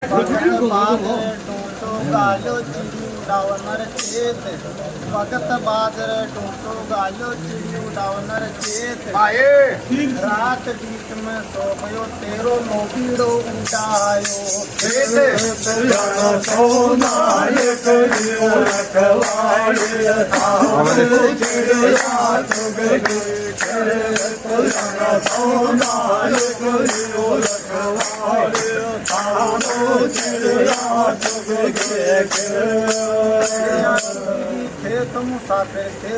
भगत बादरे टूटो गालो चिड़ी उड़ावनर चेत भगत बादरे टूटो गालो चिड़ी उड़ावनर चेत रात बीच में सो गयो तेरो मोबीड़ो उड़ायो खेत मुसाफिर थे।